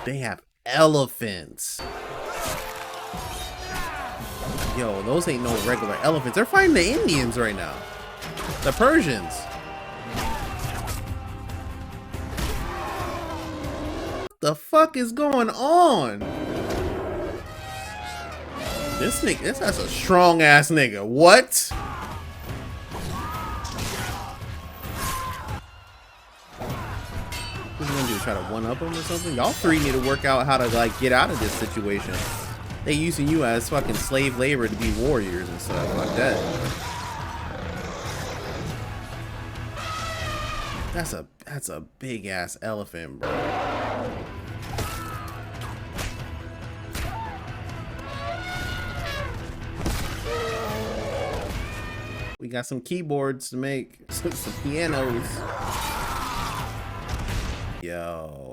They have elephants. Yo, those ain't no regular elephants. They're fighting the Indians right now. The Persians. What the fuck is going on? This nigga, that's a strong ass nigga. What? What you gonna do? Try to one up him or something? Y'all three need to work out how to like get out of this situation. They using you as fucking slave labor to be warriors and stuff like that. That's a big ass elephant, bro. We got some keyboards to make, some pianos. Yo.